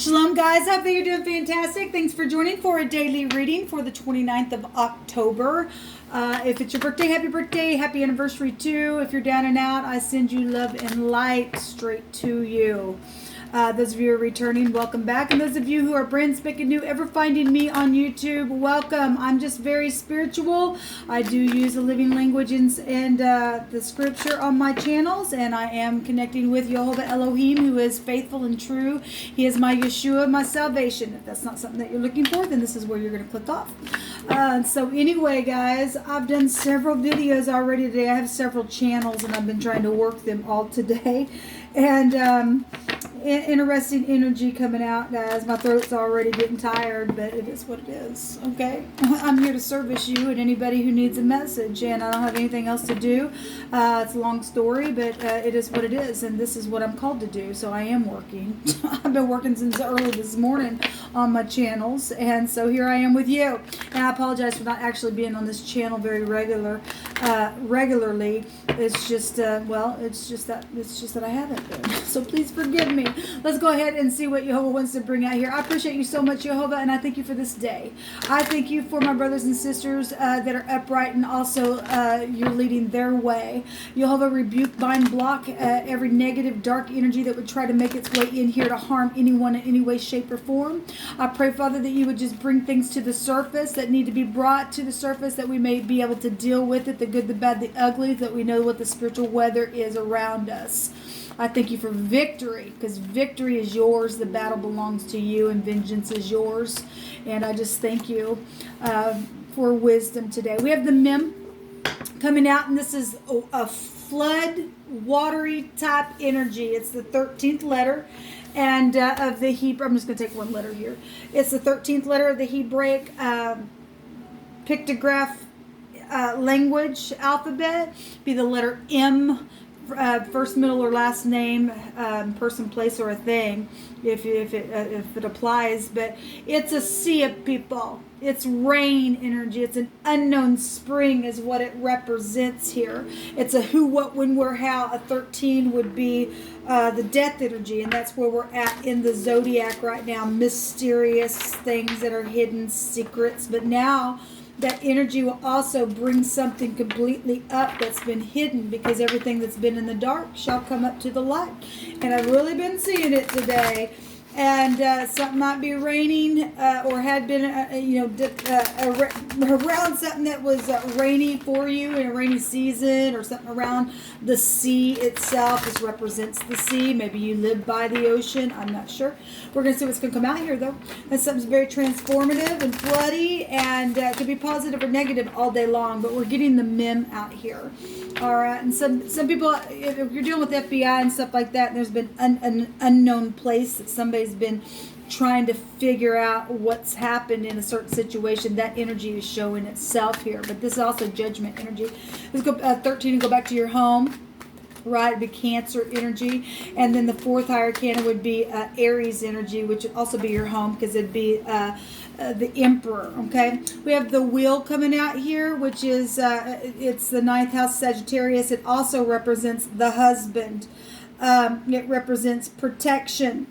Shalom, guys. Hope that you're doing fantastic. Thanks for joining for a daily reading for the 29th of October. If it's your birthday, happy anniversary too. If you're down and out, I send you love and light straight to you. Those of you who are returning, welcome back. And those of you who are brand spanking new, ever finding me on YouTube, welcome. I'm just very spiritual. I do use the living language and the scripture on my channels, and I am connecting with Jehovah Elohim, who is faithful and true. He is my Yeshua, my salvation. If that's not something that you're looking for, then this is where you're going to click off. So anyway, guys, I've done several videos already today. I have several channels, and I've been trying to work them all today. And interesting energy coming out, guys. My throat's already getting tired, but it is what it is, okay? I'm here to service you and anybody who needs a message, and I don't have anything else to do. It's a long story, but it is what it is, and this is what I'm called to do, so I am working. I've been working since early this morning on my channels, and so here I am with you. And I apologize for not actually being on this channel very regularly. It's just, it's just that I haven't been. So please forgive me. Let's go ahead and see what Jehovah wants to bring out here. I appreciate you so much, Jehovah, and I thank you for this day. I thank you for my brothers and sisters that are upright, and also you're leading their way. Jehovah, rebuke, bind, block every negative, dark energy that would try to make its way in here to harm anyone in any way, shape, or form. I pray, Father, that you would just bring things to the surface that need to be brought to the surface, that we may be able to deal with it, the good, the bad, the ugly, that we know what the spiritual weather is around us. I thank you for victory, because victory is yours. The battle belongs to you, and vengeance is yours. And I just thank you for wisdom today. We have the Mem coming out, and this is a flood, watery type energy. It's the 13th letter and of the Hebrew. I'm just going to take one letter here. It's the 13th letter of the Hebraic pictograph language alphabet. Be the letter M. First, middle, or last name, person, place, or a thing, if it applies. But it's a sea of people. It's rain energy. It's an unknown spring is what it represents here. It's a who, what, when, where, how. A 13 would be the death energy, and that's where we're at in the zodiac right now. Mysterious things that are hidden, secrets. But now that energy will also bring something completely up that's been hidden, because everything that's been in the dark shall come up to the light. And I've really been seeing it today. And something might be raining or had been, around something that was rainy for you in a rainy season, or something around the sea itself. This represents the sea. Maybe you live by the ocean. I'm not sure. We're going to see what's going to come out here, though. And something's very transformative and floody, and it could be positive or negative all day long, but we're getting the Mem out here. All right, and some people, if you're dealing with FBI and stuff like that, and there's been an unknown place that somebody's been trying to figure out what's happened in a certain situation, that energy is showing itself here. But this is also judgment energy. Let's go 13 and go back to your home. Right, it'd be Cancer energy. And then the fourth higher arcana would be Aries energy, which would also be your home, because it'd be the Emperor. Okay, we have the Wheel coming out here, which is it's the 9th house, Sagittarius. It also represents the husband. It represents protection.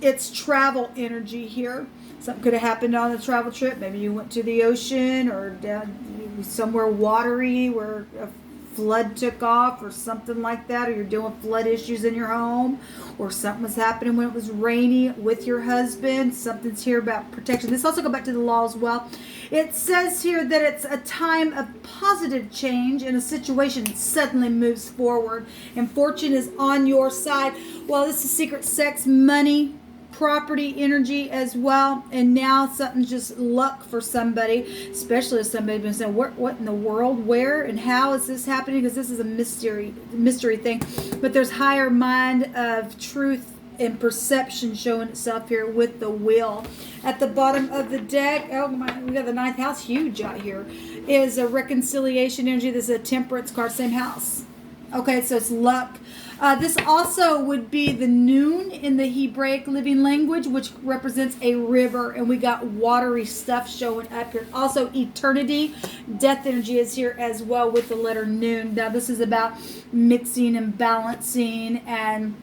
It's travel energy here. Something could have happened on a travel trip. Maybe you went to the ocean, or down somewhere watery where a flood took off, or something like that, or you're dealing with flood issues in your home, or something was happening when it was rainy with your husband. Something's here about protection. This also go back to the law as well. It says here that it's a time of positive change, and a situation suddenly moves forward, and fortune is on your side. Well, this is secret sex, money, property energy as well. And now something's just luck for somebody, especially if somebody's been saying, what in the world, where and how is this happening? Because this is a mystery thing. But there's higher mind of truth and perception showing itself here with the Wheel. At the bottom of the deck, oh my, we got the 9th house, huge out here, is a reconciliation energy. This is a Temperance card, same house. Okay, so it's luck. This also would be the Noon in the Hebraic living language, which represents a river, and we got watery stuff showing up here. Also, eternity, death energy is here as well with the letter Noon. Now, this is about mixing and balancing and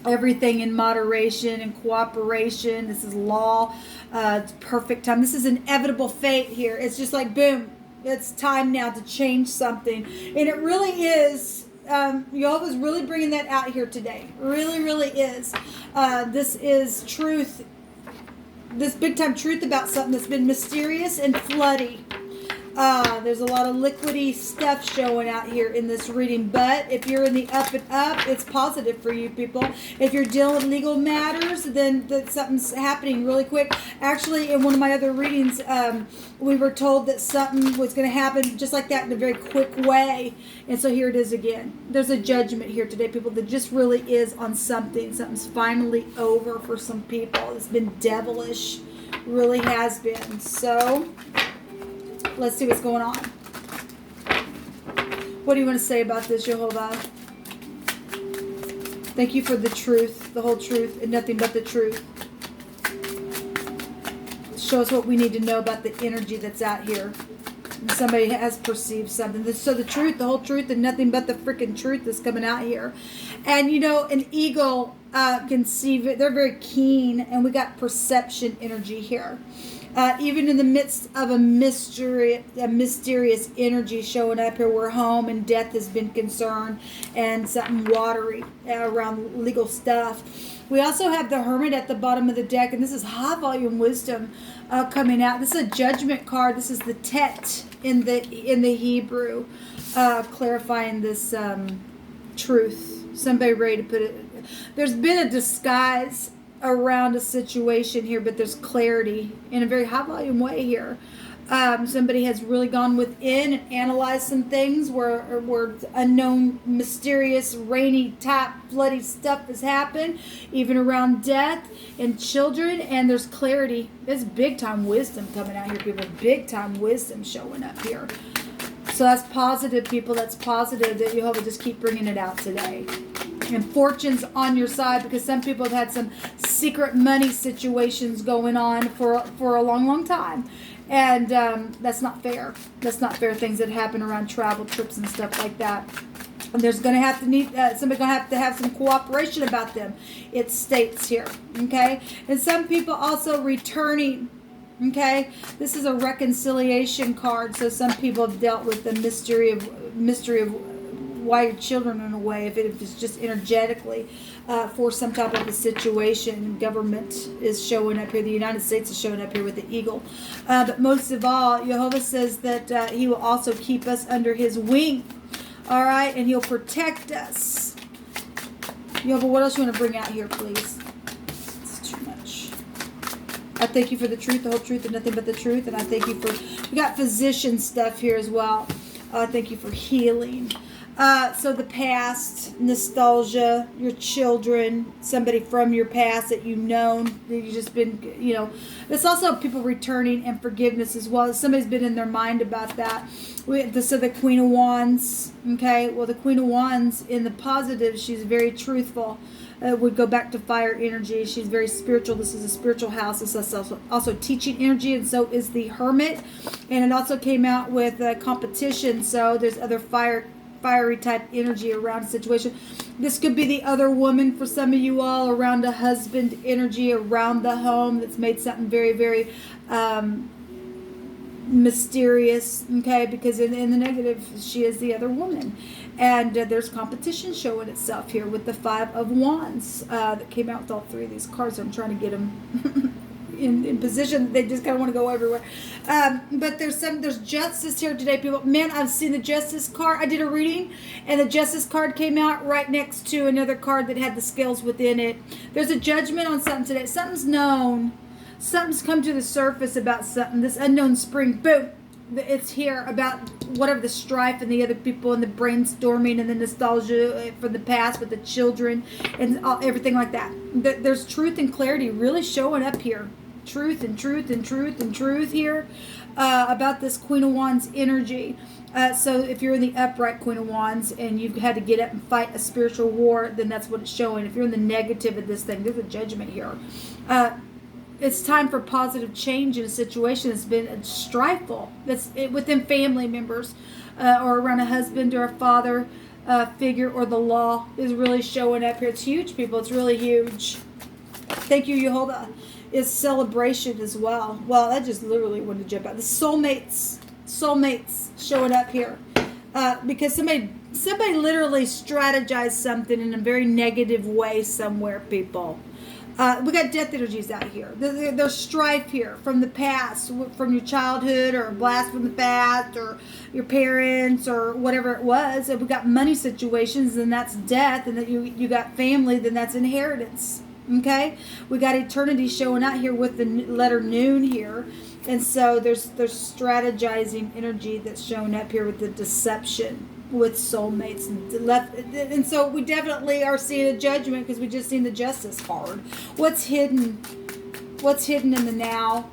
Everything in moderation and cooperation. This is law. It's perfect time. This is inevitable fate here. It's just like, boom, it's time now to change something. And it really is. Jehovah's really bringing that out here today. Really, really is. This is truth. This big time truth about something that's been mysterious and floody. There's a lot of liquidy stuff showing out here in this reading, but if you're in the up and up, it's positive for you people. If you're dealing with legal matters, then something's happening really quick. Actually, in one of my other readings, we were told that something was going to happen just like that in a very quick way, and so here it is again. There's a judgment here today, people, that just really is on something. Something's finally over for some people. It's been devilish, really has been. So let's see what's going on. What do you want to say about this, Jehovah? Thank you for the truth, the whole truth, and nothing but the truth. Show us what we need to know about the energy that's out here. And somebody has perceived something. So the truth, the whole truth, and nothing but the freaking truth is coming out here. And you know, an eagle can see, they're very keen, and we got perception energy here. Even in the midst of a mysterious energy showing up here where home and death has been concerned, and something watery around legal stuff. We also have the Hermit at the bottom of the deck, and this is high volume wisdom coming out. This is a judgment card. This is the Tet in the Hebrew, clarifying this truth. Somebody ready to put it. There's been a disguise around a situation here, but there's clarity in a very high volume way here. Somebody has really gone within and analyzed some things where unknown, mysterious, rainy type, bloody stuff has happened, even around death and children, and there's clarity. There's big time wisdom coming out here, people. Big time wisdom showing up here. So that's positive, people. That's positive that Jehovah just keep bringing it out today. And fortune's on your side, because some people have had some secret money situations going on for a long, long time. And that's not fair. That's not fair, things that happen around travel trips and stuff like that. And there's going to have to need, somebody going to have some cooperation about them. It states here, okay? And some people also returning. Okay, this is a reconciliation card. So some people have dealt with the mystery of why your children in a way, if it's just energetically for some type of a situation. Government is showing up here. The United States is showing up here with the eagle. But most of all, Jehovah says that he will also keep us under his wing. All right, and he'll protect us. Jehovah, what else you want to bring out here, please? I thank you for the truth, the whole truth, and nothing but the truth. And I thank you for, we got physician stuff here as well. Thank you for healing. So the past, nostalgia, your children, somebody from your past that you've known, that you've just been, you know. There's also people returning and forgiveness as well. Somebody's been in their mind about that. So the Queen of Wands, okay. Well, the Queen of Wands in the positive, she's very truthful. Would go back to fire energy. She's very spiritual. This is a spiritual house. This is also teaching energy, and so is the Hermit. And it also came out with competition. So there's other fiery type energy around a situation. This could be the other woman for some of you all, around a husband energy around the home that's made something very, very mysterious, okay, because in the negative, she is the other woman. And there's competition showing itself here with the Five of Wands that came out with all three of these cards. I'm trying to get them in position. They just kind of want to go everywhere. But there's justice here today, people. Man, I've seen the justice card. I did a reading, and the justice card came out right next to another card that had the scales within it. There's a judgment on something today. Something's known. Something's come to the surface about something. This unknown spring, boom. It's here about whatever the strife and the other people and the brainstorming and the nostalgia for the past with the children and everything like that. There's truth and clarity really showing up here. Truth and truth and truth and truth here about this Queen of Wands energy. So if you're in the upright Queen of Wands and you've had to get up and fight a spiritual war, then that's what it's showing. If you're in the negative of this thing, there's a judgment here. It's time for positive change in a situation that's been strifeful. That's within family members or around a husband or a father. figure or the law is really showing up here. It's huge, people. It's really huge. Thank you, Yehovah. It's celebration as well. Well, that just literally wanted to jump out. The soulmates showing up here. Because somebody literally strategized something in a very negative way somewhere, people. We got death energies out here. There's strife here from the past, from your childhood, or a blast from the past, or your parents, or whatever it was. If we got money situations, then that's death, and that you got family, then that's inheritance. Okay, we got eternity showing out here with the letter noon here, and so there's strategizing energy that's showing up here with the deception with soulmates and so we definitely are seeing a judgment because we just seen the justice card. What's hidden in the now?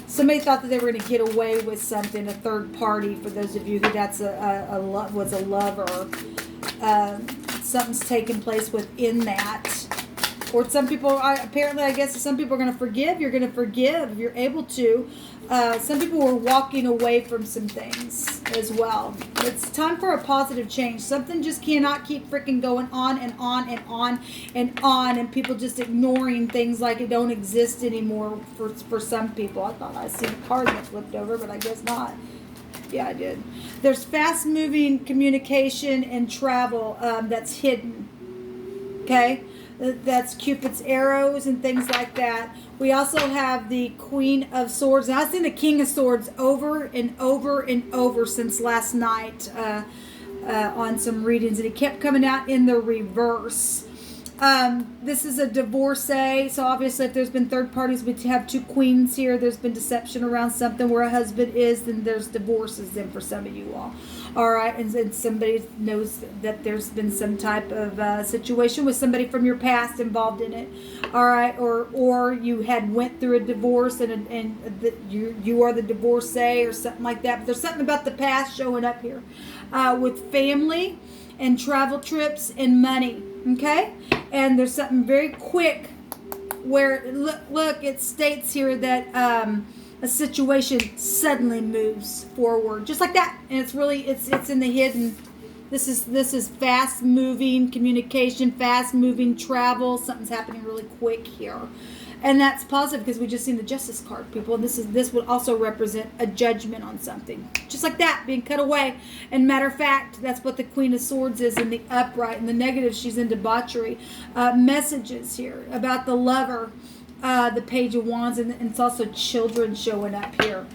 Somebody thought that they were going to get away with something, a third party. For those of you who that's was a lover, something's taking place within that. Or some people, apparently, I guess some people are going to forgive. You're going to forgive if you're able to. Some people were walking away from some things as well. It's time for a positive change. Something just cannot keep freaking going on and on and on and on, and people just ignoring things like it don't exist anymore for some people. I thought I seen a card that flipped over, but I guess not. Yeah, I did. There's fast-moving communication and travel that's hidden. Okay? That's Cupid's arrows and things like that. We also have the Queen of Swords. Now, I've seen the King of Swords over and over and over since last night on some readings, and it kept coming out in the reverse. This is a divorcee, so obviously if there's been third parties, we have two queens here. There's been deception around something where a husband is, then there's divorces then for some of you all. All right, and somebody knows that there's been some type of situation with somebody from your past involved in it. All right, or you had went through a divorce and you are the divorcee or something like that. But there's something about the past showing up here with family and travel trips and money. Okay, and there's something very quick where look it states here that a situation suddenly moves forward just like that, and it's really it's in the hidden. This is fast moving communication, fast moving travel. Something's happening really quick here, and that's positive because we just seen the Justice card, people. And this would also represent a judgment on something, just like that, being cut away. And matter of fact, that's what the Queen of Swords is in the upright. In the negative, she's in debauchery. Messages here about the lover, the Page of Wands, and it's also children showing up here.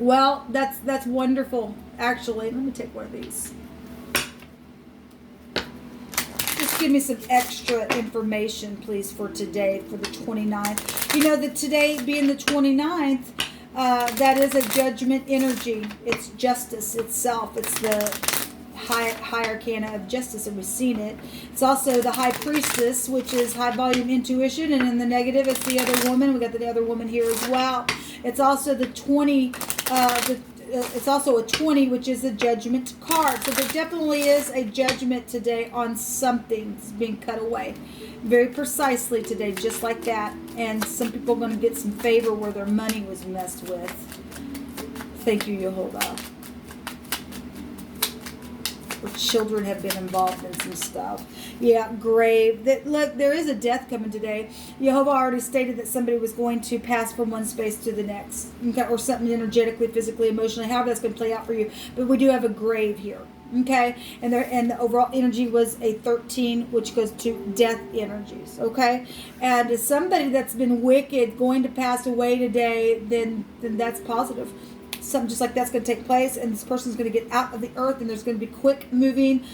Well, that's wonderful. Actually, let me take one of these. Just give me some extra information, please, for today, for the 29th. You know that today being the 29th, that is a judgment energy. It's justice itself. It's the high arcana of justice, and we've seen it. It's also the High Priestess, which is high volume intuition, and in the negative, it's the other woman. We got the other woman here as well. It's also the 20, it's also a 20, which is a judgment card. So there definitely is a judgment today on something that's being cut away. Very precisely today, just like that. And some people are going to get some favor where their money was messed with. Thank you, Yehovah. Or children have been involved in some stuff. Yeah, grave. Look, there is a death coming today. Yehovah already stated that somebody was going to pass from one space to the next. Okay, or something energetically, physically, emotionally, however that's going to play out for you. But we do have a grave here. Okay, and the overall energy was a 13, which goes to death energies. Okay, and somebody that's been wicked going to pass away today, then that's positive. Something just like that's going to take place, and this person's going to get out of the earth, and there's going to be quick moving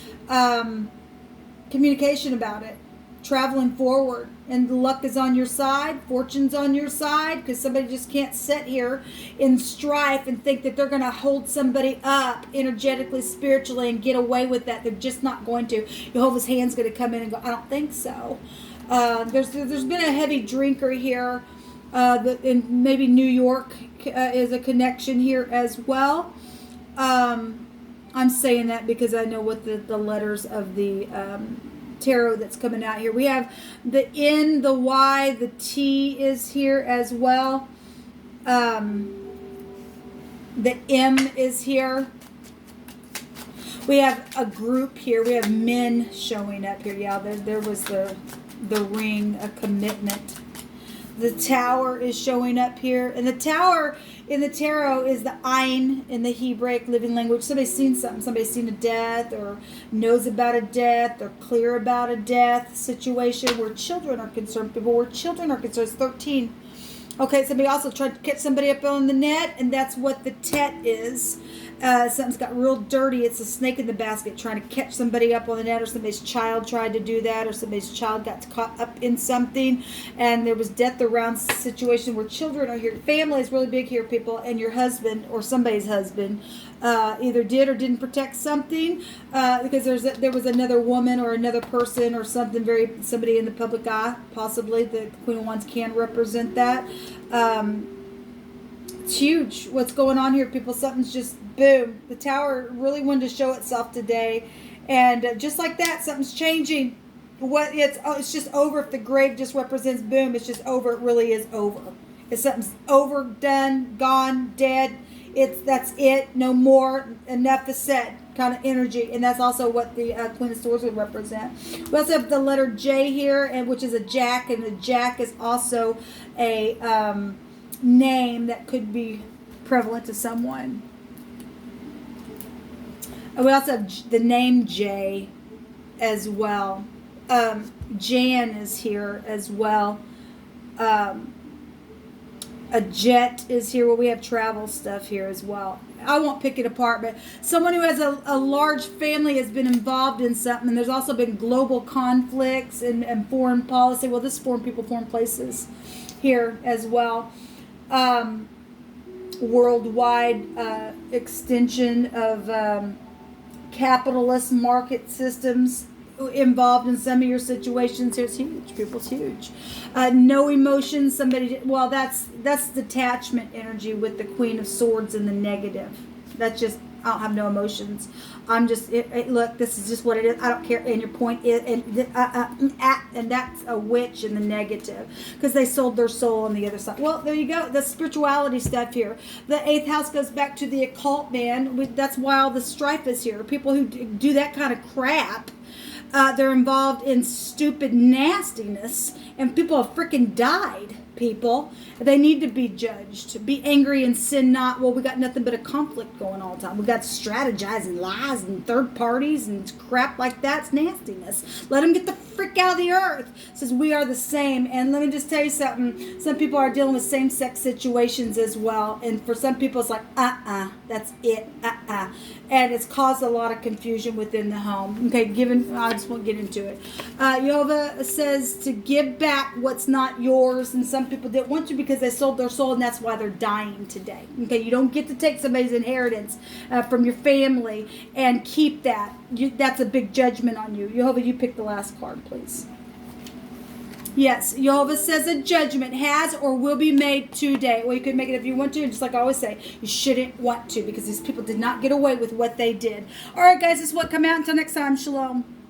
communication about it, traveling forward, and luck is on your side, fortune's on your side, because somebody just can't sit here in strife and think that they're going to hold somebody up energetically, spiritually, and get away with that. They're just not going to. Jehovah's hand's going to come in and go, I don't think so. There's been a heavy drinker here. In maybe New York is a connection here as well. I'm saying that because I know what the letters of the tarot that's coming out here. We have the N, the Y, the T is here as well. The M is here. We have a group here. We have men showing up here. Yeah, there was the ring, a commitment. The tower is showing up here. And the tower in the tarot is the Ayin in the Hebraic living language. Somebody's seen something. Somebody's seen a death or knows about a death or clear about a death situation where children are concerned. People where children are concerned. It's 13. Okay, somebody also tried to catch somebody up on the net, and that's what the Tet is. Something's got real dirty. It's a snake in the basket trying to catch somebody up on the net, or somebody's child tried to do that, or somebody's child got caught up in something, and there was death around situation where children are here. Family is really big here, people, and your husband or somebody's husband either did or didn't protect something because there was another woman or another person or something, somebody in the public eye, possibly. The Queen of Wands can represent that. It's huge what's going on here, people. Something's just boom. The tower really wanted to show itself today, and just like that, something's changing. It's just over. If the grave just represents boom, it's just over. It really is over. If something's over, done, gone, dead, that's it. No more. Enough is said. Kind of energy, and that's also what the Queen of Swords would represent. We also have the letter J here, and which is a jack, and the jack is also a name that could be prevalent to someone. And we also have the name Jay as well. Jan is here as well. A jet is here. Well, we have travel stuff here as well. I won't pick it apart, but someone who has a large family has been involved in something. And there's also been global conflicts and foreign policy. Well, this is foreign people, foreign places here as well. Worldwide extension of capitalist market systems involved in some of your situations. It's huge, people. It's huge. No emotions. That's detachment energy with the Queen of Swords in the negative. That's just, I don't have no emotions. I'm just, look, this is just what it is. I don't care. And your point is, and that's a witch in the negative because they sold their soul on the other side. Well, there you go. The spirituality stuff here. The 8th house goes back to the occult, man. That's why all the strife is here. People who do that kind of crap. They're involved in stupid nastiness, and people have freaking died, people. They need to be judged. Be angry and sin not. Well, we got nothing but a conflict going all the time. We got strategizing, lies, and third parties, and crap like that. It's nastiness. Let them get the frick out of the earth. It says we are the same. And let me just tell you something. Some people are dealing with same-sex situations as well. And for some people, it's like, that's it, And it's caused a lot of confusion within the home. Okay, I just won't get into it. Jehovah says to give back what's not yours, and some people didn't want to because they sold their soul, and that's why they're dying today. Okay, you don't get to take somebody's inheritance from your family and keep that. That's a big judgment on you. Jehovah, you pick the last card, please. Yes, Jehovah says a judgment has or will be made today. Well, you could make it if you want to. Just like I always say, you shouldn't want to because these people did not get away with what they did. All right, guys, this is what come out. Until next time, shalom.